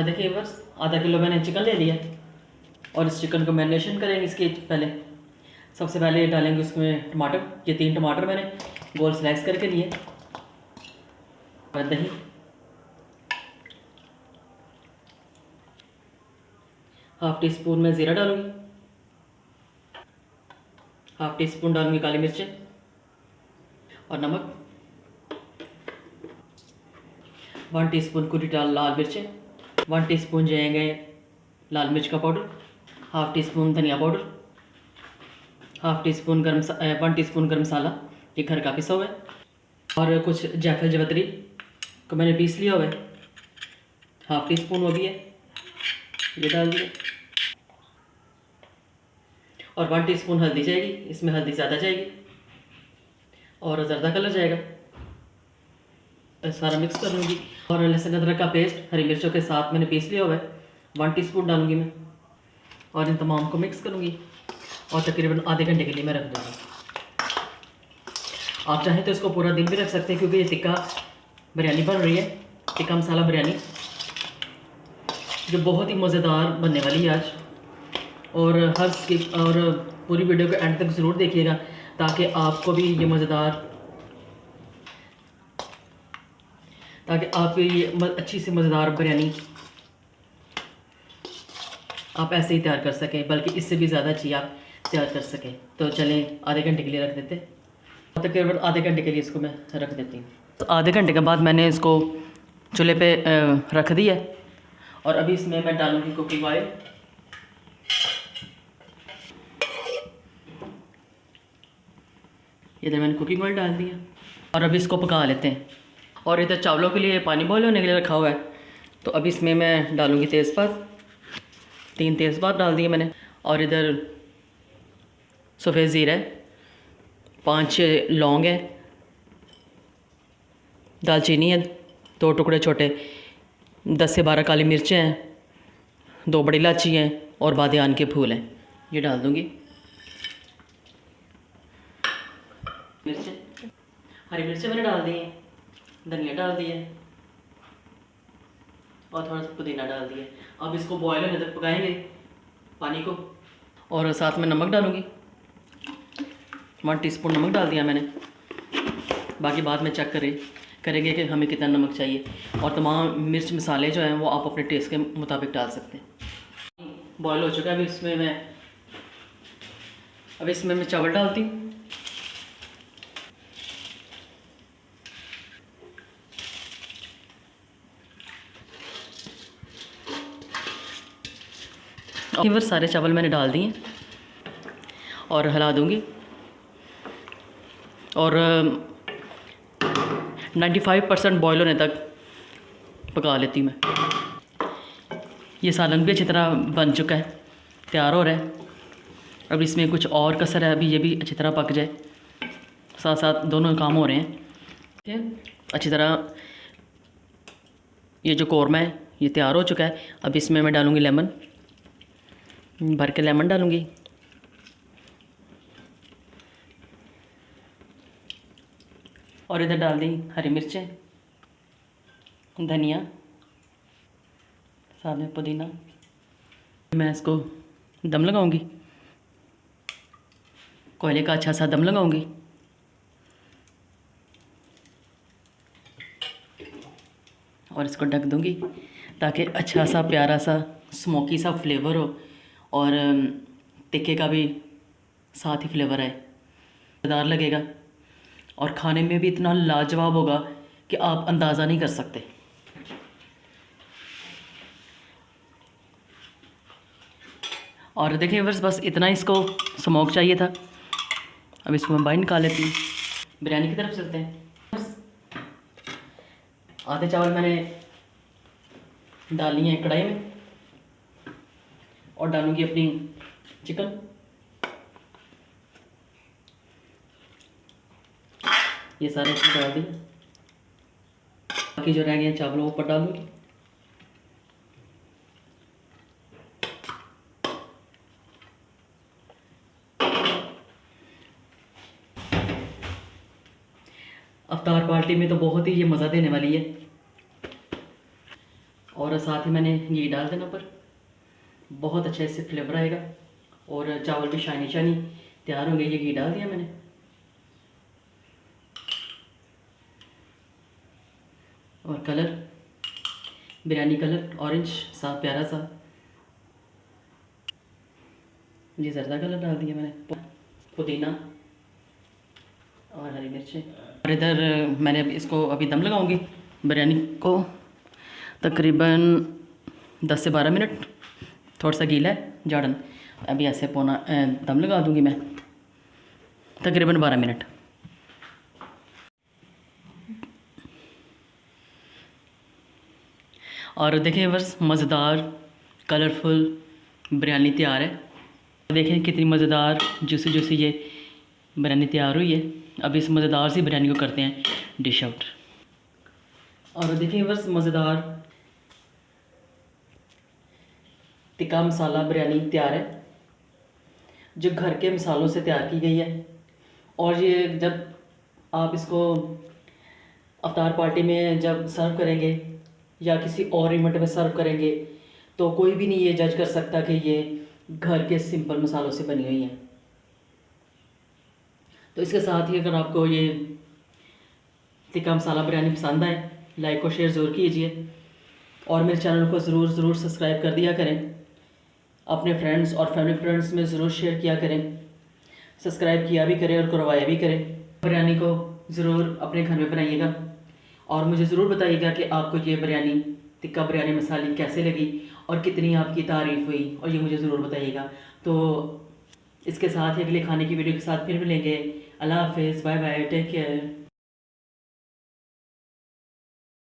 देखिए बस आधा किलो मैंने चिकन ले लिया और इस चिकन को मैरिनेशन करेंगे। इसके पहले सबसे पहले डालेंगे उसमें टमाटर। ये 3 टमाटर मैंने गोल स्लाइस करके लिए और दही, हाफ टी स्पून में ज़ीरा डालूंगी, हाफ टी स्पून डालूंगी काली मिर्चें और नमक, 1 टीस्पून कुटी लाल मिर्चें, 1 टीस्पून जाएंगे लाल मिर्च का पाउडर, हाफ टी स्पून धनिया powder, half tea spoon 1 teaspoon गर्म मसाला, ये घर का पिसा हुआ है, और कुछ जायफल जवतरी को मैंने पीस लिया हुआ है, हाफ टी स्पून वो भी है, ये डाल दिया, और 1 टीस्पून हल्दी जाएगी, इसमें हल्दी ज़्यादा जाएगी और ज़र्दा कलर जाएगा। सारा मिक्स कर लूँगी। और लहसुन अदरक का पेस्ट हरी मिर्चों के साथ मैंने पीस लिया हुआ है, 1 टीस्पून डालूँगी मैं और इन तमाम को मिक्स करूँगी और तकरीबन आधे घंटे के लिए मैं रख दूँगी। आप चाहें तो इसको पूरा दिन भी रख सकते हैं क्योंकि ये टिक्का बिरयानी बन रही है, टिक्का मसाला बिरयानी, जो बहुत ही मज़ेदार बनने वाली है आज। और हर स्किप और पूरी वीडियो को एंड तक ज़रूर देखिएगा ताकि आपको भी ये अच्छी सी मज़ेदार बिरयानी आप ऐसे ही तैयार कर सकें, बल्कि इससे भी ज़्यादा अच्छी आप तैयार कर सकें। तो चलें आधे घंटे के लिए रख देते हैं। तकरीबन आधे घंटे के लिए इसको मैं रख देती हूँ। तो आधे घंटे के बाद मैंने इसको चूल्हे पे रख दिया और अभी इसमें मैं डालूँगी कुकिंग ऑयल। इधर मैंने कुकिंग ऑयल डाल दिया और अभी इसको पका लेते हैं। और इधर चावलों के लिए पानी बॉयल होने के लिए रखा हुआ है, तो अभी इसमें मैं डालूँगी तेज़पात, 3 तेज़पात डाल दिए मैंने, और इधर सफ़ेद ज़ीरा है, 5-6 लौंग है, दालचीनी है 2 टुकड़े छोटे, 10 से 12 काली मिर्चें हैं, 2 बड़ी इलायची हैं और बादियान के फूल हैं, ये डाल दूँगी। मिर्चें, हरी मिर्चें मैंने डाल दी हैं, धनिया डाल दिया और थोड़ा सा पुदीना डाल दिया। अब इसको बॉयल होने तक पकाएंगे पानी को, और साथ में नमक डालूँगी, 1 टीस्पून नमक डाल दिया मैंने, बाकी बाद में चेक करेंगे कि हमें कितना नमक चाहिए। और तमाम मिर्च मसाले जो हैं वो आप अपने टेस्ट के मुताबिक डाल सकते हैं। बॉयल हो चुका है, अब इसमें मैं चावल डालती हूँ। फिर सारे चावल मैंने डाल दिए और हिला दूँगी और 95% बॉयल होने तक पका लेती हूँ मैं। ये सालन भी अच्छी तरह बन चुका है, तैयार हो रहा है। अब इसमें कुछ और कसर है, अभी ये भी अच्छी तरह पक जाए, साथ साथ दोनों काम हो रहे हैं। ठीक है, अच्छी तरह ये जो कौरमा है ये तैयार हो चुका है। अब इसमें मैं डालूँगी लेमन, भर के लेमन डालूँगी, और इधर डाल दी हरी मिर्चें, धनिया, साथ में पुदीना। मैं इसको दम लगाऊंगी, कोयले का अच्छा सा दम लगाऊंगी और इसको ढक दूंगी ताकि अच्छा सा प्यारा सा स्मोकी सा फ्लेवर हो और टिक्के का भी साथ ही फ्लेवर है, मज़ेदार लगेगा और खाने में भी इतना लाजवाब होगा कि आप अंदाज़ा नहीं कर सकते। और देखिए बस इतना इसको स्मोक चाहिए था। अब इसको मैं बाहर निकाल लेती हूँ, बिरयानी की तरफ चलते हैं। बस आधे चावल मैंने डाल लिए हैं कढ़ाई में और डालूंगी अपनी चिकन। ये सारे इसमें डाल दिए, बाकी जो रह गए चावलों ऊपर डालूंगी। अफ्तार पार्टी में तो बहुत ही ये मज़ा देने वाली है। और और साथ ही मैंने घी डाल देना पर बहुत अच्छा इससे फ्लेवर आएगा और चावल भी शाइनी शाइनी तैयार होंगे। ये घी डाल दिया मैंने और कलर बिरयानी कलर ऑरेंज सा प्यारा सा, ये ज़रदा कलर डाल दिया मैंने, पुदीना और हरी मिर्चें। और इधर मैंने इसको अभी दम लगाऊंगी बिरयानी को, तकरीबन 10 से 12 मिनट। थोड़ा सा गीला है जाड़न, अभी ऐसे पौना दम लगा दूंगी मैं तकरीबन 12 मिनट। और देखिए बस मज़ेदार कलरफुल बिरयानी तैयार है। देखें कितनी मज़ेदार जूसी जूसी ये बिरयानी तैयार हुई है। अब इस मज़ेदार सी बिरयानी को करते हैं डिश आउट। और देखिए बस मज़ेदार टिक्का मसाला बिरयानी तैयार है, जो घर के मसालों से तैयार की गई है। और ये जब आप इसको अफ्तार पार्टी में जब सर्व करेंगे या किसी और इवेंट में सर्व करेंगे तो कोई भी नहीं ये जज कर सकता कि ये घर के सिंपल मसालों से बनी हुई हैं। तो इसके साथ ही अगर आपको ये टिक्का मसाला बिरयानी पसंद आए, लाइक और शेयर ज़रूर कीजिए और मेरे चैनल को ज़रूर सब्सक्राइब कर दिया करें। अपने फ्रेंड्स और फैमिली फ्रेंड्स में ज़रूर शेयर किया करें, सब्सक्राइब किया भी करें और करवाया भी करें। बिरयानी को ज़रूर अपने घर में बनाइएगा और मुझे ज़रूर बताइएगा कि आपको ये बिरयानी टिक्का बिरयानी मसाले कैसे लगी और कितनी आपकी तारीफ़ हुई, और ये मुझे ज़रूर बताइएगा। तो इसके साथ ही अगले खाने की वीडियो के साथ फिर मिलेंगे। अल्लाह हाफ़िज़, बाय बाय, टेक केयर।